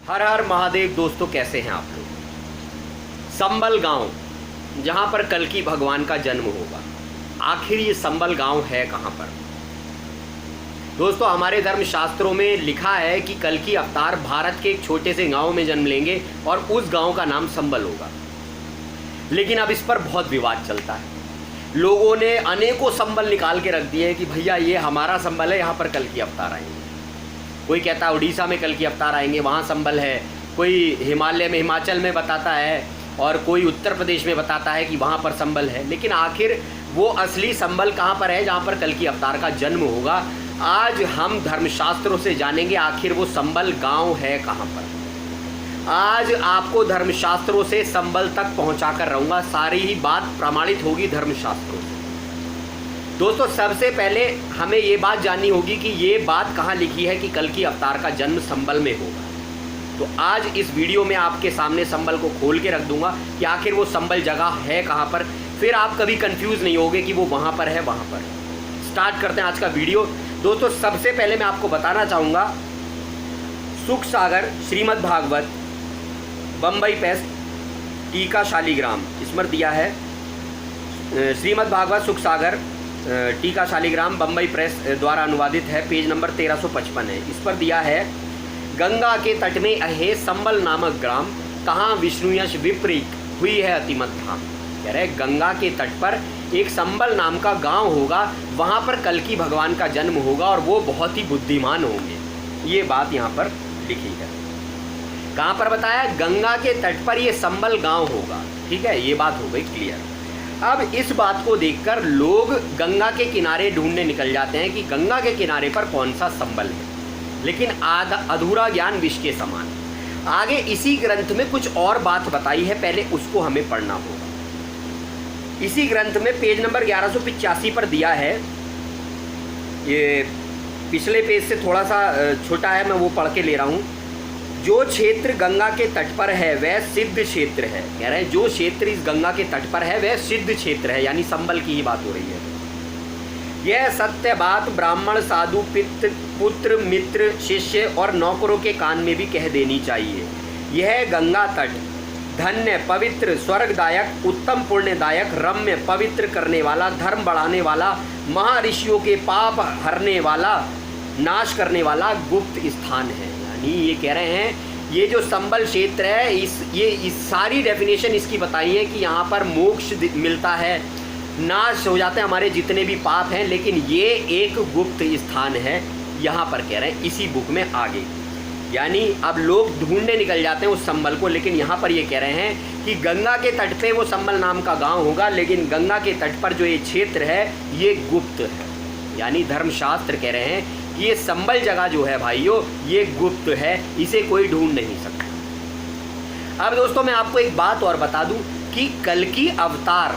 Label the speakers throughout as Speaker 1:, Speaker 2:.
Speaker 1: हर हर महादेव दोस्तों, कैसे हैं आप लोग। संबल गांव, जहां पर कल्कि भगवान का जन्म होगा, आखिर ये संबल गांव है कहां पर। दोस्तों, हमारे धर्म शास्त्रों में लिखा है कि कल्कि अवतार भारत के एक छोटे से गांव में जन्म लेंगे और उस गांव का नाम संबल होगा। लेकिन अब इस पर बहुत विवाद चलता है। लोगों ने अनेकों संबल निकाल के रख दिए कि भैया ये हमारा संबल है, यहाँ पर कल्कि अवतार आएंगे। कोई कहता है उड़ीसा में कल्कि अवतार आएंगे, वहाँ संबल है। कोई हिमालय में, हिमाचल में बताता है, और कोई उत्तर प्रदेश में बताता है कि वहाँ पर संबल है। लेकिन आखिर वो असली संबल कहाँ पर है जहाँ पर कल्कि अवतार का जन्म होगा। आज हम धर्मशास्त्रों से जानेंगे आखिर वो संबल गांव है कहाँ पर। आज आपको धर्मशास्त्रों से संबल तक पहुँचा कर रहूँगा। सारी ही बात प्रमाणित होगी धर्मशास्त्रों से। दोस्तों, सबसे पहले हमें ये बात जाननी होगी कि ये बात कहाँ लिखी है कि कल्कि अवतार का जन्म संबल में होगा। तो आज इस वीडियो में आपके सामने संबल को खोल के रख दूंगा कि आखिर वो संबल जगह है कहाँ पर। फिर आप कभी कंफ्यूज नहीं होगे कि वो वहाँ पर है, वहाँ पर। स्टार्ट करते हैं आज का वीडियो। दोस्तों, सबसे पहले मैं आपको बताना चाहूँगा, सुख सागर श्रीमद् भागवत बम्बई पेस्ट टीका शालिग्राम, इसमें दिया है श्रीमद् भागवत सुख सागर टीका शालिग्राम बम्बई प्रेस द्वारा अनुवादित है। पेज नंबर 1355 है। इस पर दिया है, गंगा के तट में अहे संबल नामक ग्राम, तहाँ विष्णु यश विपरीत हुई है अतिमत धाम। कह रहे गंगा के तट पर एक संबल नाम का गांव होगा, वहाँ पर कल्कि भगवान का जन्म होगा और वो बहुत ही बुद्धिमान होंगे। ये बात यहाँ पर लिखी है। कहाँ पर बताया? गंगा के तट पर ये संबल गांव होगा। ठीक है, ये बात हो गई क्लियर। अब इस बात को देखकर लोग गंगा के किनारे ढूंढने निकल जाते हैं कि गंगा के किनारे पर कौन सा संबल है। लेकिन अधूरा ज्ञान विष के समान। आगे इसी ग्रंथ में कुछ और बात बताई है, पहले उसको हमें पढ़ना होगा। इसी ग्रंथ में पेज नंबर 1185 पर दिया है, ये पिछले पेज से थोड़ा सा छोटा है, मैं वो पढ़ के ले रहा हूँ। जो क्षेत्र गंगा के तट पर है वह सिद्ध क्षेत्र है। कह रहे हैं जो क्षेत्र इस गंगा के तट पर है वह सिद्ध क्षेत्र है, यानी संबल की ही बात हो रही है। यह सत्य बात ब्राह्मण, साधु, पितृ, पुत्र, मित्र, शिष्य और नौकरों के कान में भी कह देनी चाहिए। यह गंगा तट धन्य, पवित्र, स्वर्गदायक, उत्तम, पुण्यदायक, रम्य, पवित्र करने वाला, धर्म बढ़ाने वाला, महर्षियों के पाप हरने वाला, नाश करने वाला गुप्त स्थान है। यानी ये कह रहे हैं ये जो संबल क्षेत्र है, इस सारी डेफिनेशन इसकी बताई है कि यहाँ पर मोक्ष मिलता है, नाश हो जाते हैं हमारे जितने भी पाप हैं। लेकिन ये एक गुप्त स्थान है, यहाँ पर कह रहे हैं इसी बुक में आगे। यानी अब लोग ढूंढने निकल जाते हैं उस संबल को, लेकिन यहाँ पर ये कह रहे हैं कि गंगा के तट पे वो संबल नाम का गांव होगा, लेकिन गंगा के तट पर जो ये क्षेत्र है ये गुप्त है। यानी धर्मशास्त्र कह रहे हैं कि ये संबल जगह जो है भाइयों, ये गुप्त है, इसे कोई ढूंढ नहीं सकता। अब दोस्तों, मैं आपको एक बात और बता दूं कि कल्कि अवतार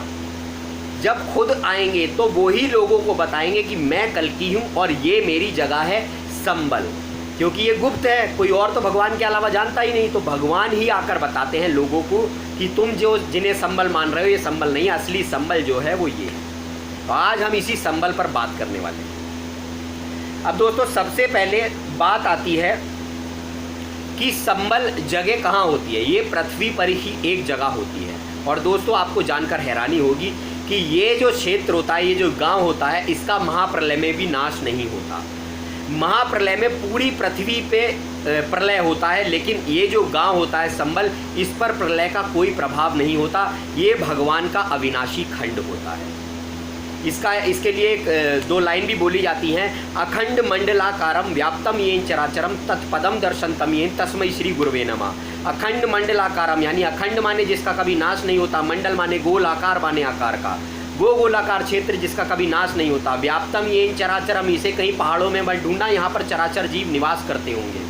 Speaker 1: जब खुद आएंगे तो वो ही लोगों को बताएंगे कि मैं कल्कि हूँ और ये मेरी जगह है संबल। क्योंकि ये गुप्त है, कोई और तो भगवान के अलावा जानता ही नहीं। तो भगवान ही आकर बताते हैं लोगों को कि तुम जो जिन्हें संबल मान रहे हो ये संबल नहीं है, असली संबल जो है वो ये है। तो आज हम इसी संबल पर बात करने वाले हैं। अब दोस्तों, सबसे पहले बात आती है कि संबल जगह कहाँ होती है। ये पृथ्वी पर ही एक जगह होती है। और दोस्तों, आपको जानकर हैरानी होगी कि ये जो क्षेत्र होता है, ये जो गांव होता है, इसका महाप्रलय में भी नाश नहीं होता। महाप्रलय में पूरी पृथ्वी पे प्रलय होता है, लेकिन ये जो गांव होता है संबल, इस पर प्रलय का कोई प्रभाव नहीं होता। ये भगवान का अविनाशी खंड होता है। इसके लिए दो लाइन भी बोली जाती हैं, अखंड मंडलाकारम व्याप्तम येन चराचरम तत्पदम दर्शनतम येन तस्मै श्री गुरुवे नमः। अखंड मंडलाकारम यानी अखंड माने जिसका कभी नाश नहीं होता, मंडल माने गोल, आकार माने आकार का, गोलाकार क्षेत्र जिसका कभी नाश नहीं होता। व्याप्तम येन चराचरम, इसे कहीं पहाड़ों में मत ढूंढना, यहाँ पर चराचर जीव निवास करते होंगे।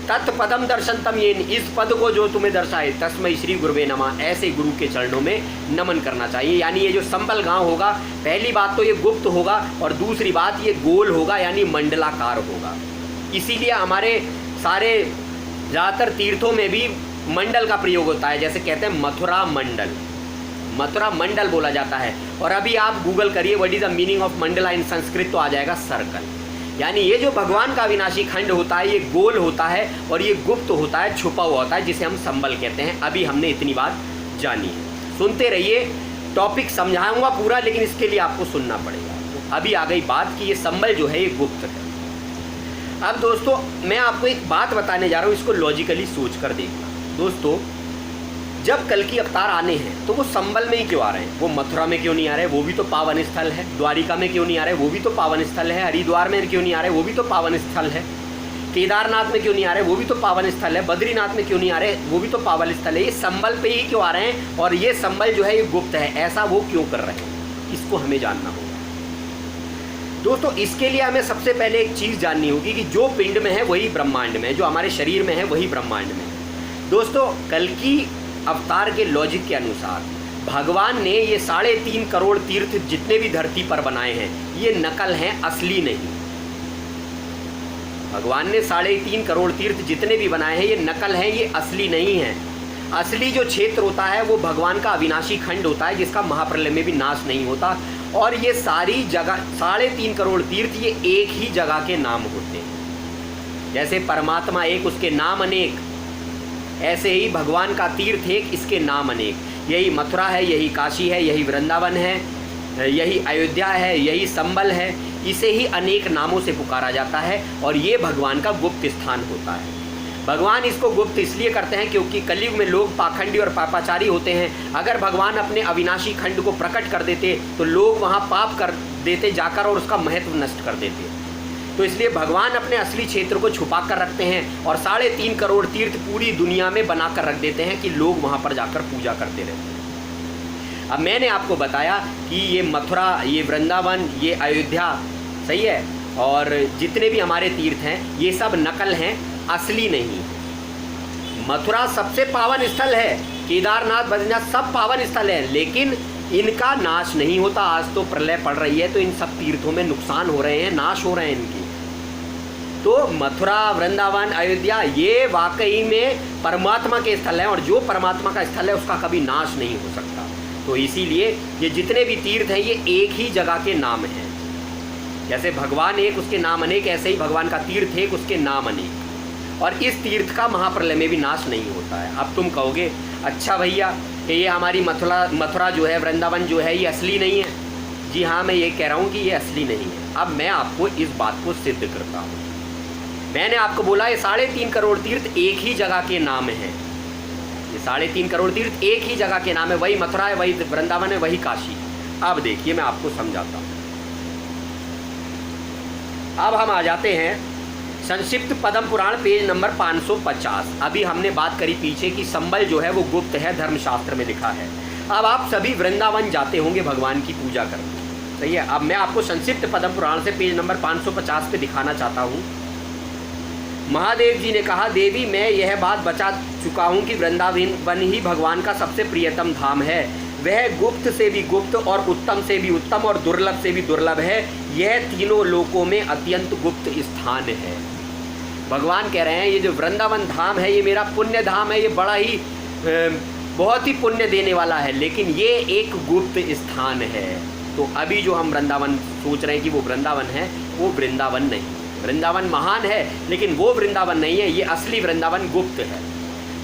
Speaker 1: तत्पदम दर्शनतम येन, इस पद को जो तुम्हें दर्शाए, तस्मै श्री गुरुवे नमः, ऐसे गुरु के चरणों में नमन करना चाहिए। यानी ये जो संबल गांव होगा, पहली बात तो ये गुप्त होगा, और दूसरी बात ये गोल होगा, यानी मंडलाकार होगा। इसीलिए हमारे सारे ज़्यादातर तीर्थों में भी मंडल का प्रयोग होता है। जैसे कहते हैं मथुरा मंडल, मथुरा मंडल बोला जाता है। और अभी आप गूगल करिए what is the meaning of mandala in Sanskrit, तो आ जाएगा सर्कल। यानी ये जो भगवान का अविनाशी खंड होता है ये गोल होता है और ये गुप्त होता है, छुपा हुआ होता है, जिसे हम संबल कहते हैं। अभी हमने इतनी बात जानी है, सुनते रहिए, टॉपिक समझाऊंगा पूरा, लेकिन इसके लिए आपको सुनना पड़ेगा। तो अभी आ गई बात कि ये संबल जो है ये गुप्त है। अब दोस्तों मैं आपको एक बात बताने जा रहा हूँ, इसको लॉजिकली सोच कर देखना। दोस्तों जब कल्कि अवतार आने हैं तो वो संबल में ही क्यों आ रहे हैं? वो मथुरा में क्यों नहीं आ रहे? वो भी तो पावन स्थल है। द्वारिका में क्यों नहीं आ रहे? वो भी तो पावन स्थल है। हरिद्वार में क्यों नहीं आ रहे? वो भी तो पावन स्थल है। केदारनाथ में क्यों नहीं आ रहे? वो भी तो पावन स्थल है। बद्रीनाथ में क्यों नहीं आ रहे? वो भी तो पावन स्थल है। ये संबल पे ही क्यों आ रहे हैं? और ये संबल जो है ये गुप्त है, ऐसा वो क्यों कर रहे हैं? इसको हमें जानना होगा दोस्तों। इसके लिए हमें सबसे पहले एक चीज़ जाननी होगी कि जो पिंड में है वही ब्रह्मांड में है, जो हमारे शरीर में है वही ब्रह्मांड में है। दोस्तों कल्कि अवतार के लॉजिक के अनुसार भगवान ने ये 3.5 करोड़ तीर्थ जितने भी धरती पर बनाए हैं ये नकल हैं, असली नहीं। भगवान ने 3.5 करोड़ तीर्थ जितने भी बनाए हैं ये नकल हैं, ये असली नहीं है। असली जो क्षेत्र होता है वो भगवान का अविनाशी खंड होता है, जिसका महाप्रलय में भी नाश नहीं होता। और ये सारी जगह 3.5 करोड़ तीर्थ ये एक ही जगह के नाम होते हैं। जैसे परमात्मा एक, उसके नाम अनेक, ऐसे ही भगवान का तीर्थ एक, इसके नाम अनेक। यही मथुरा है, यही काशी है, यही वृंदावन है, यही अयोध्या है, यही संबल है। इसे ही अनेक नामों से पुकारा जाता है और ये भगवान का गुप्त स्थान होता है। भगवान इसको गुप्त इसलिए करते हैं क्योंकि कलयुग में लोग पाखंडी और पापाचारी होते हैं। अगर भगवान अपने अविनाशी खंड को प्रकट कर देते तो लोग वहाँ पाप कर देते जाकर और उसका महत्व नष्ट कर देते। तो इसलिए भगवान अपने असली क्षेत्र को छुपा कर रखते हैं और 3.5 करोड़ तीर्थ पूरी दुनिया में बना कर रख देते हैं कि लोग वहाँ पर जाकर पूजा करते रहते हैं। अब मैंने आपको बताया कि ये मथुरा, ये वृंदावन, ये अयोध्या, सही है, और जितने भी हमारे तीर्थ हैं ये सब नकल हैं, असली नहीं। मथुरा सबसे पावन स्थल है, केदारनाथ, बद्रीनाथ सब पावन स्थल है, लेकिन इनका नाश नहीं होता। आज तो प्रलय पड़ रही है तो इन सब तीर्थों में नुकसान हो रहे हैं, नाश हो रहे हैं इनके। तो मथुरा, वृंदावन, अयोध्या ये वाकई में परमात्मा के स्थल हैं और जो परमात्मा का स्थल है उसका कभी नाश नहीं हो सकता। तो इसीलिए ये जितने भी तीर्थ हैं ये एक ही जगह के नाम हैं। जैसे भगवान एक, उसके नाम अनेक, ऐसे ही भगवान का तीर्थ एक, उसके नाम अनेक। और इस तीर्थ का महाप्रलय में भी नाश नहीं होता है। अब तुम कहोगे अच्छा भैया कि ये हमारी मथुरा जो है, वृंदावन जो है, ये असली नहीं है। जी हाँ, मैं ये कह रहा हूँ कि ये असली नहीं है। अब मैं आपको इस बात को सिद्ध करता हूँ। मैंने आपको बोला ये 3.5 करोड़ तीर्थ एक ही जगह के नाम हैं। ये 3.5 करोड़ तीर्थ एक ही जगह के नाम है, वही मथुरा है, वही वृंदावन है, वही काशी। अब देखिए मैं आपको समझाता हूँ। अब हम आ जाते हैं संक्षिप्त पद्म पुराण पेज नंबर 550। अभी हमने बात करी पीछे कि संबल जो है वो गुप्त है, धर्मशास्त्र में लिखा है। अब आप सभी वृंदावन जाते होंगे भगवान की पूजा करने, सही है। अब मैं आपको संक्षिप्त पद्म पुराण से पेज नंबर 550 पे दिखाना चाहता हूँ। महादेव जी ने कहा, देवी मैं यह बात बचा चुका हूँ कि वृंदावन ही भगवान का सबसे प्रियतम धाम है। वह गुप्त से भी गुप्त और उत्तम से भी उत्तम और दुर्लभ से भी दुर्लभ है। यह तीनों लोकों में अत्यंत गुप्त स्थान है। भगवान कह रहे हैं ये जो वृंदावन धाम है ये मेरा पुण्य धाम है, ये बड़ा ही बहुत ही पुण्य देने वाला है, लेकिन ये एक गुप्त स्थान है। तो अभी जो हम वृंदावन सोच रहे हैं कि वो वृंदावन है, वो वृंदावन नहीं। वृंदावन महान है लेकिन वो वृंदावन नहीं है, ये असली वृंदावन गुप्त है।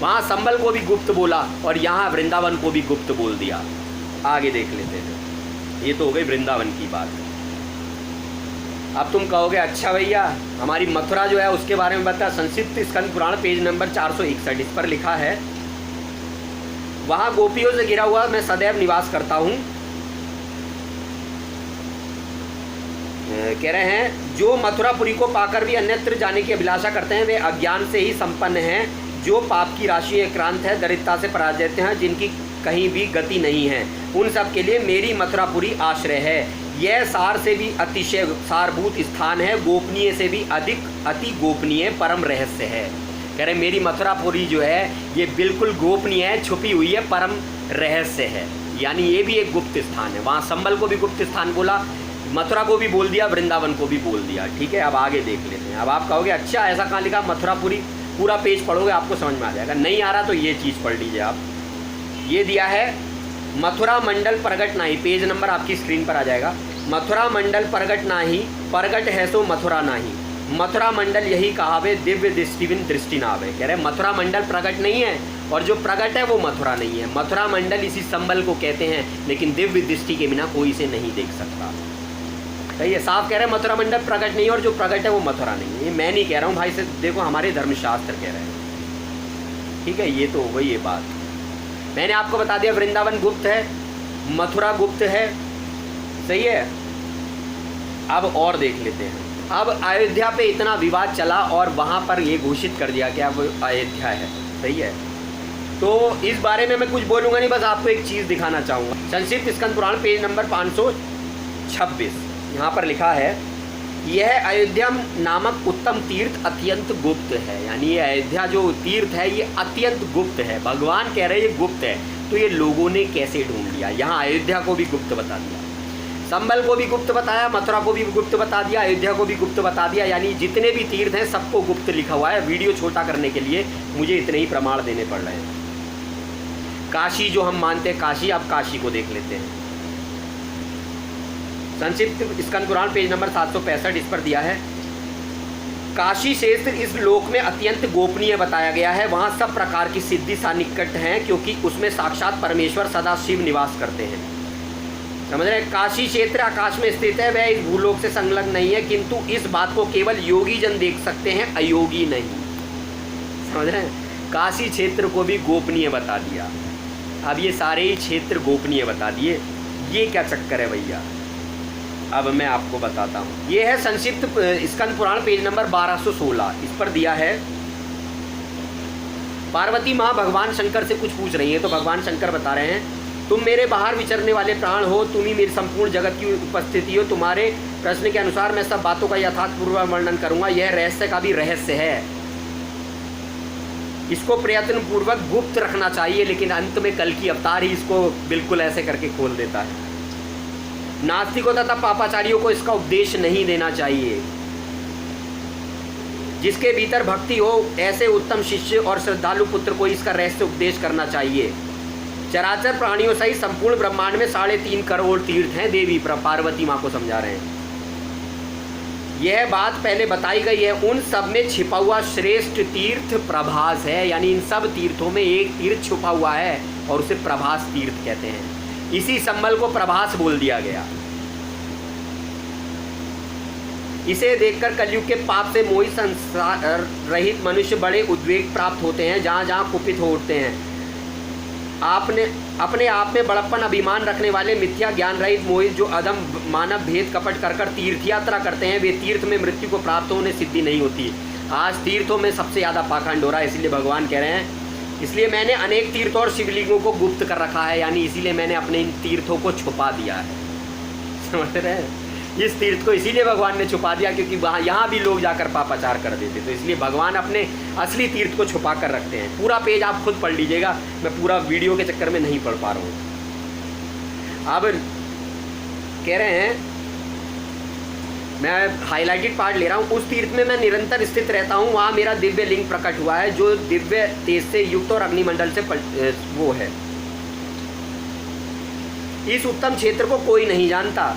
Speaker 1: वहाँ संबल को भी गुप्त बोला और यहाँ वृंदावन को भी गुप्त बोल दिया। आगे देख लेते हैं। ये तो हो गई वृंदावन की बात। अब तुम कहोगे अच्छा भैया हमारी मथुरा जो है उसके बारे में बता। संक्षिप्त स्कंद पुराण पेज नंबर 461 इस पर लिखा है, वहाँ गोपियों से घिरा हुआ मैं सदैव निवास करता हूँ। कह रहे हैं जो मथुरापुरी को पाकर भी अन्यत्र जाने की अभिलाषा करते हैं वे अज्ञान से ही संपन्न हैं। जो पाप की राशि क्रांत है, दरिद्रता से पराजित हैं, जिनकी कहीं भी गति नहीं है, उन सब के लिए मेरी मथुरापुरी आश्रय है। यह सार से भी अतिशय सारभूत स्थान है, गोपनीय से भी अधिक अति गोपनीय परम रहस्य है। कह रहे मेरी मथुरापुरी जो है ये बिल्कुल गोपनीय है, छुपी हुई है, परम रहस्य है। यानी ये भी एक गुप्त स्थान है। वहाँ संबल को भी गुप्त स्थान बोला, मथुरा को भी बोल दिया, वृंदावन को भी बोल दिया। ठीक है, अब आगे देख लेते हैं। अब आप कहोगे अच्छा ऐसा कहाँ लिखा मथुरापुरी? पूरा पेज पढ़ोगे आपको समझ में आ जाएगा। नहीं आ रहा तो ये चीज़ पढ़ लीजिए आप। ये दिया है मथुरा मंडल प्रगट नाही, पेज नंबर आपकी स्क्रीन पर आ जाएगा। मथुरा मंडल प्रगट नाही, प्रगट है सो मथुरा नाही, मथुरा मंडल यही कहावे, दिव्य दृष्टि बिन दृष्टि ना आवे। कह रहे मथुरा मंडल प्रगट नहीं है और जो प्रगट है वो मथुरा नहीं है। मथुरा मंडल इसी संबल को कहते हैं, लेकिन दिव्य दृष्टि के बिना कोई इसे नहीं देख सकता। सही है, साफ कह रहे हैं मथुरा मंडल प्रगट नहीं है और जो प्रगट है वो मथुरा नहीं है। ये मैं नहीं कह रहा हूँ भाई से, देखो हमारे धर्मशास्त्र कह रहे हैं। ठीक है, ये तो हो गई ये बात। मैंने आपको बता दिया वृंदावन गुप्त है, मथुरा गुप्त है। सही है, अब और देख लेते हैं। अब अयोध्या पे इतना विवाद चला और वहाँ पर ये घोषित कर दिया कि अब अयोध्या है। सही है, तो इस बारे में मैं कुछ बोलूँगा नहीं, बस आपको एक चीज़ दिखाना चाहूँगा। संक्षिप्त स्कंद पुराण पेज नंबर 526, यहाँ पर लिखा है, यह अयोध्या नामक उत्तम तीर्थ अत्यंत गुप्त है। यानी ये अयोध्या जो तीर्थ है ये अत्यंत गुप्त है। भगवान कह रहे हैं ये गुप्त है, तो ये लोगों ने कैसे ढूंढ लिया? यहाँ अयोध्या को भी गुप्त बता दिया, संबल को भी गुप्त बताया, मथुरा को भी गुप्त बता दिया, अयोध्या को भी गुप्त बता दिया। यानी जितने भी तीर्थ हैं सबको गुप्त लिखा हुआ है। वीडियो छोटा करने के लिए मुझे इतने ही प्रमाण देने पड़ रहे हैं। काशी जो हम मानते हैं काशी, अब काशी को देख लेते हैं। संक्षिप्त स्कंद पुराण पेज नंबर 765 इस पर दिया है, काशी क्षेत्र इस लोक में अत्यंत गोपनीय बताया गया है। वहाँ सब प्रकार की सिद्धि सानिकट हैं, क्योंकि उसमें साक्षात परमेश्वर सदा शिव निवास करते हैं। समझ रहे हैं? काशी क्षेत्र आकाश में स्थित है, वह इस भूलोक से संलग्न नहीं है, किंतु इस बात को केवल योगी जन देख सकते हैं, अयोगी नहीं। समझ रहे हैं? काशी क्षेत्र को भी गोपनीय बता दिया। अब ये सारे ही क्षेत्र गोपनीय बता दिए, ये क्या चक्कर है भैया? अब मैं आपको बताता हूँ। ये है संक्षिप्त स्कंद पुराण पेज नंबर 1216, इस पर दिया है, पार्वती माँ भगवान शंकर से कुछ पूछ रही है, तो भगवान शंकर बता रहे हैं, तुम मेरे बाहर विचरने वाले प्राण हो, तुम ही मेरी संपूर्ण जगत की उपस्थिति हो। तुम्हारे प्रश्न के अनुसार मैं सब बातों का यथार्थपूर्वक वर्णन करूंगा। यह रहस्य का भी रहस्य है, इसको प्रयत्न पूर्वक गुप्त रखना चाहिए, लेकिन अंत में कल की अवतार ही इसको बिल्कुल ऐसे करके खोल देता है। नास्तिकों तथा पापाचारियों को इसका उपदेश नहीं देना चाहिए। जिसके भीतर भक्ति हो ऐसे उत्तम शिष्य और श्रद्धालु पुत्र को इसका रहस्य उपदेश करना चाहिए। चराचर प्राणियों सहित संपूर्ण ब्रह्मांड में 3.5 करोड़ तीर्थ हैं, देवी पार्वती माँ को समझा रहे हैं। यह बात पहले बताई गई है, उन सब में छिपा हुआ श्रेष्ठ तीर्थ प्रभास है। यानी इन सब तीर्थों में एक तीर्थ छुपा हुआ है और उसे प्रभास तीर्थ कहते हैं। इसी संबल को प्रभास बोल दिया गया। इसे देखकर कलयुग के पाप से मोहित संसार रहित मनुष्य बड़े उद्वेग प्राप्त होते हैं, जहाँ जहाँ कुपित हो उठते हैं। अपने आप में बड़प्पन अभिमान रखने वाले मिथ्या ज्ञान रहित मोहित जो अदम मानव भेद कपट कर तीर्थ यात्रा करते हैं, वे तीर्थ में मृत्यु को प्राप्त होने सिद्धि नहीं होती। आज तीर्थों में सबसे ज़्यादा पाखंड हो रहा है, इसलिए भगवान कह रहे हैं, इसलिए मैंने अनेक तीर्थों और शिवलिंगों को गुप्त कर रखा है। यानी इसीलिए मैंने अपने इन तीर्थों को छुपा दिया है। समझ रहे हैं? इस तीर्थ को इसीलिए भगवान ने छुपा दिया क्योंकि वहाँ यहाँ भी लोग जाकर पापाचार कर देते, तो इसलिए भगवान अपने असली तीर्थ को छुपा कर रखते हैं। पूरा पेज आप खुद पढ़ लीजिएगा, मैं पूरा वीडियो के चक्कर में नहीं पढ़ पा रहा हूँ। अब कह रहे हैं, मैं हाईलाइटेड पार्ट ले रहा हूँ, उस तीर्थ में मैं निरंतर स्थित रहता हूँ, वहाँ मेरा दिव्य लिंग प्रकट हुआ है, जो दिव्य तेज से युक्त और अग्निमंडल से वो है। इस उत्तम क्षेत्र को कोई नहीं जानता।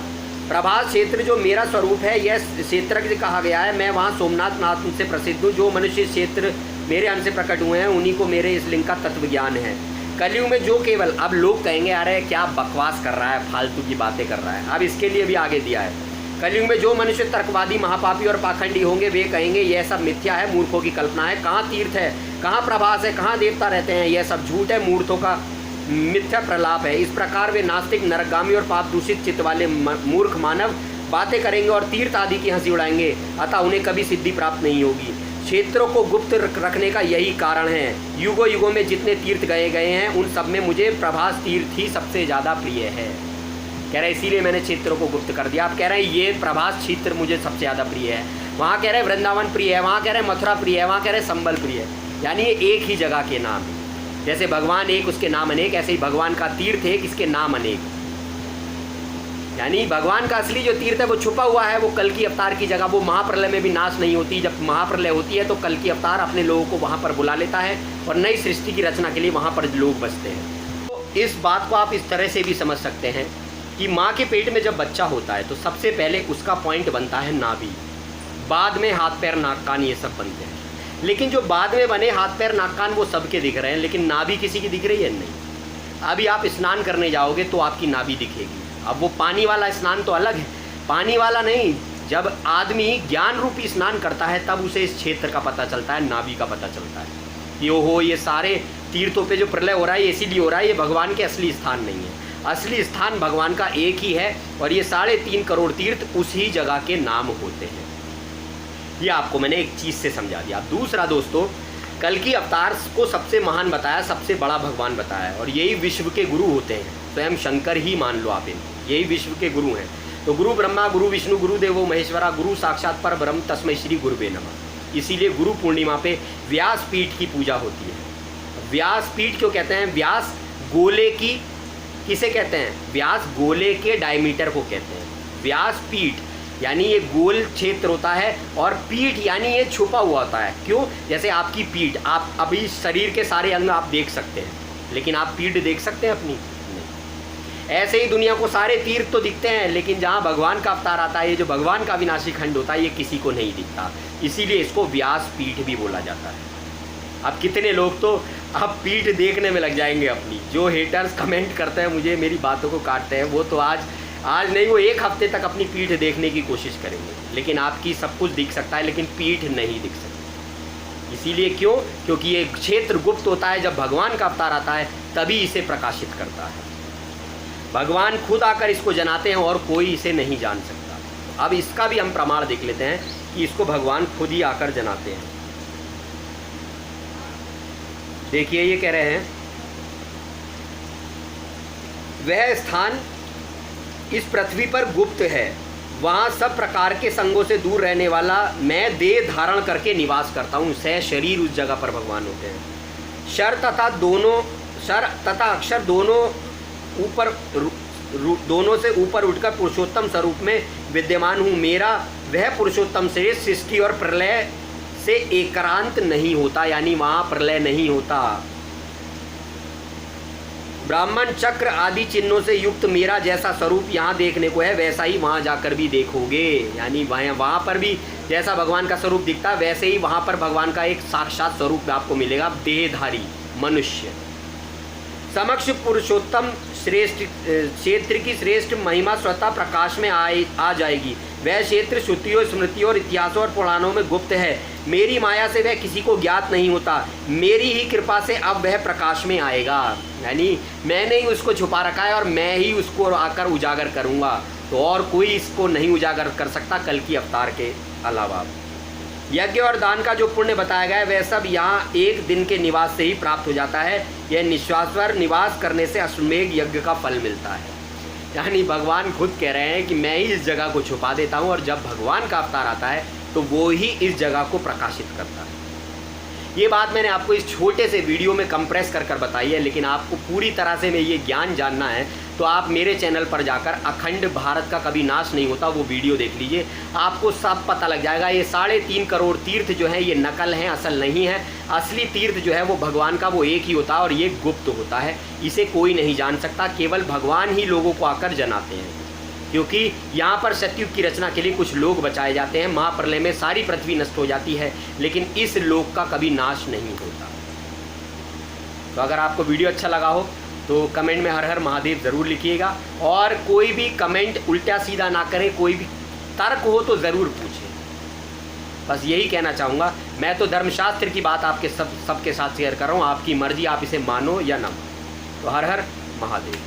Speaker 1: प्रभास क्षेत्र जो मेरा स्वरूप है, यह क्षेत्र कहा गया है। मैं वहाँ सोमनाथ नाथ से प्रसिद्ध हूँ। जो मनुष्य इस क्षेत्र मेरे अंश से प्रकट हुए हैं, उन्हीं को मेरे इस लिंग का तत्व ज्ञान है। कलयुग में जो केवल, अब लोग कहेंगे अरे क्या बकवास कर रहा है, फालतू की बातें कर रहा है। अब इसके लिए भी आगे दिया है, कलयुग में जो मनुष्य तर्कवादी महापापी और पाखंडी होंगे, वे कहेंगे यह सब मिथ्या है, मूर्खों की कल्पना है। कहाँ तीर्थ है, कहाँ प्रभास है, कहाँ देवता रहते हैं, यह सब झूठ है, मूर्खों का मिथ्या प्रलाप है। इस प्रकार वे नास्तिक, नरकगामी और पाप दूषित चित्त वाले मूर्ख मानव बातें करेंगे और तीर्थ आदि की हंसी उड़ाएंगे, अतः उन्हें कभी सिद्धि प्राप्त नहीं होगी। क्षेत्रों को गुप्त रखने का यही कारण है। युगों युगों में जितने तीर्थ गए हैं, उन सब में मुझे प्रभास तीर्थ ही सबसे ज़्यादा प्रिय है। कह रहे इसीलिए मैंने क्षेत्रों को गुप्त कर दिया। आप कह रहे हैं ये प्रभास क्षेत्र मुझे सबसे ज़्यादा प्रिय है, वहाँ कह रहे हैं वृंदावन प्रिय है, वहाँ कह रहे हैं मथुरा प्रिय है, वहाँ कह रहे हैं संबल प्रिय है। यानी ये एक ही जगह के नाम है। जैसे भगवान एक, उसके नाम अनेक, ऐसे ही भगवान का तीर्थ एक, इसके नाम अनेक। यानी भगवान का असली जो तीर्थ है वो छुपा हुआ है, वो कल की अवतार की जगह, वो महाप्रलय में भी नाश नहीं होती। जब महाप्रलय होती है तो कल की अवतार अपने लोगों को वहाँ पर बुला लेता है और नई सृष्टि की रचना के लिए वहाँ पर लोग बसते हैं। तो इस बात को आप इस तरह से भी समझ सकते हैं कि माँ के पेट में जब बच्चा होता है तो सबसे पहले उसका पॉइंट बनता है नाभि, बाद में हाथ पैर नाक कान ये सब बनते हैं। लेकिन जो बाद में बने हाथ पैर नाक कान वो सबके दिख रहे हैं, लेकिन नाभि किसी की दिख रही है नहीं। अभी आप स्नान करने जाओगे तो आपकी नाभि दिखेगी। अब वो पानी वाला स्नान तो अलग है, पानी वाला नहीं। जब आदमी ज्ञान रूपी स्नान करता है तब उसे इस क्षेत्र का पता चलता है, नाभि का पता चलता है कि ओहो ये सारे तीर्थों पे जो प्रलय हो रहा है ये इसीलिए हो रहा है, ये भगवान के असली स्थान नहीं है। असली स्थान भगवान का एक ही है और ये 3.5 करोड़ तीर्थ उसी जगह के नाम होते हैं। ये आपको मैंने एक चीज़ से समझा दिया। दूसरा दोस्तों, कल्कि अवतार को सबसे महान बताया, सबसे बड़ा भगवान बताया, और यही विश्व के गुरु होते हैं। स्वयं शंकर ही मान लो आप, यही विश्व के गुरु हैं। तो गुरु ब्रह्मा गुरु विष्णु गुरु देवो महेश्वरा गुरु साक्षात पर ब्रह्म तस्मै श्री गुरुवे नमः। इसीलिए गुरु पूर्णिमा पे व्यास पीठ की पूजा होती है। व्यास पीठ क्यों कहते हैं? व्यास गोले की, किसे कहते हैं? व्यास गोले के डायमीटर को कहते हैं। व्यास पीठ यानी ये गोल क्षेत्र होता है, और पीठ यानी ये छुपा हुआ होता है। क्यों? जैसे आपकी पीठ, आप अभी शरीर के सारे अंग आप देख सकते हैं, लेकिन आप पीठ देख सकते हैं अपनी? नहीं। ऐसे ही दुनिया को सारे तीर्थ तो दिखते हैं, लेकिन जहाँ भगवान का अवतार आता है, ये जो भगवान का विनाशी खंड होता है, ये किसी को नहीं दिखता। इसीलिए इसको व्यास पीठ भी बोला जाता है। अब कितने लोग तो अब पीठ देखने में लग जाएंगे अपनी। जो हेटर्स कमेंट करते हैं मुझे, मेरी बातों को काटते हैं, वो तो आज नहीं, वो 1 हफ्ते तक अपनी पीठ देखने की कोशिश करेंगे। लेकिन आपकी सब कुछ दिख सकता है, लेकिन पीठ नहीं दिख सकती। इसीलिए क्यों? क्योंकि ये क्षेत्र गुप्त होता है। जब भगवान का अवतार आता है तभी इसे प्रकाशित करता है। भगवान खुद आकर इसको जनाते हैं और कोई इसे नहीं जान सकता। अब इसका भी हम प्रमाण देख लेते हैं कि इसको भगवान खुद ही आकर जनाते हैं। देखिए, ये कह रहे हैं, वह स्थान इस पृथ्वी पर गुप्त है, वहाँ सब प्रकार के संगों से दूर रहने वाला मैं देह धारण करके निवास करता हूँ। सह शरीर उस जगह पर भगवान होते हैं। शर तथा अक्षर दोनों से ऊपर उठकर पुरुषोत्तम स्वरूप में विद्यमान हूँ। मेरा वह पुरुषोत्तम से सृष्टि और प्रलय से एकांत नहीं होता, यानी वहाँ प्रलय नहीं होता। ब्राह्मण चक्र आदि चिन्हों से युक्त मेरा जैसा स्वरूप यहाँ देखने को है, वैसा ही वहाँ जाकर भी देखोगे। यानी वहाँ पर भी जैसा भगवान का स्वरूप दिखता है, वैसे ही वहाँ पर भगवान का एक साक्षात स्वरूप आपको मिलेगा, देहधारी मनुष्य। समक्ष पुरुषोत्तम श्रेष्ठ क्षेत्र की श्रेष्ठ महिमा स्वतः प्रकाश में आ जाएगी। वह क्षेत्र श्रुतियों, स्मृतियों और इतिहासों और पुराणों में गुप्त है। मेरी माया से वह किसी को ज्ञात नहीं होता। मेरी ही कृपा से अब वह प्रकाश में आएगा। यानी मैंने ही उसको छुपा रखा है और मैं ही उसको आकर उजागर करूँगा, तो और कोई इसको नहीं उजागर कर सकता कल्कि अवतार के अलावा। यज्ञ और दान का जो पुण्य बताया गया है, वह सब यहाँ एक दिन के निवास से ही प्राप्त हो जाता है। यह निश्वासवर निवास करने से अश्वमेघ यज्ञ का फल मिलता है। यानी भगवान खुद कह रहे हैं कि मैं ही इस जगह को छुपा देता हूँ, और जब भगवान का अवतार आता है तो वो ही इस जगह को प्रकाशित करता है। ये बात मैंने आपको इस छोटे से वीडियो में कंप्रेस कर बताई है, लेकिन आपको पूरी तरह से में ये ज्ञान जानना है तो आप मेरे चैनल पर जाकर अखंड भारत का कभी नाश नहीं होता वो वीडियो देख लीजिए, आपको सब पता लग जाएगा। ये 3.5 करोड़ तीर्थ जो है ये नकल हैं, असल नहीं है। असली तीर्थ जो है वो भगवान का वो एक ही होता है, और ये गुप्त होता है, इसे कोई नहीं जान सकता, केवल भगवान ही लोगों को आकर जनाते हैं। क्योंकि यहाँ पर सतयुग की रचना के लिए कुछ लोग बचाए जाते हैं। महाप्रलय में सारी पृथ्वी नष्ट हो जाती है, लेकिन इस लोक का कभी नाश नहीं होता। तो अगर आपको वीडियो अच्छा लगा हो तो कमेंट में हर हर महादेव ज़रूर लिखिएगा, और कोई भी कमेंट उल्टा सीधा ना करें, कोई भी तर्क हो तो ज़रूर पूछें। बस यही कहना चाहूँगा। मैं तो धर्मशास्त्र की बात आपके सबके साथ शेयर कर रहा हूँ, आपकी मर्ज़ी, आप इसे मानो या ना मानो। तो हर हर महादेव।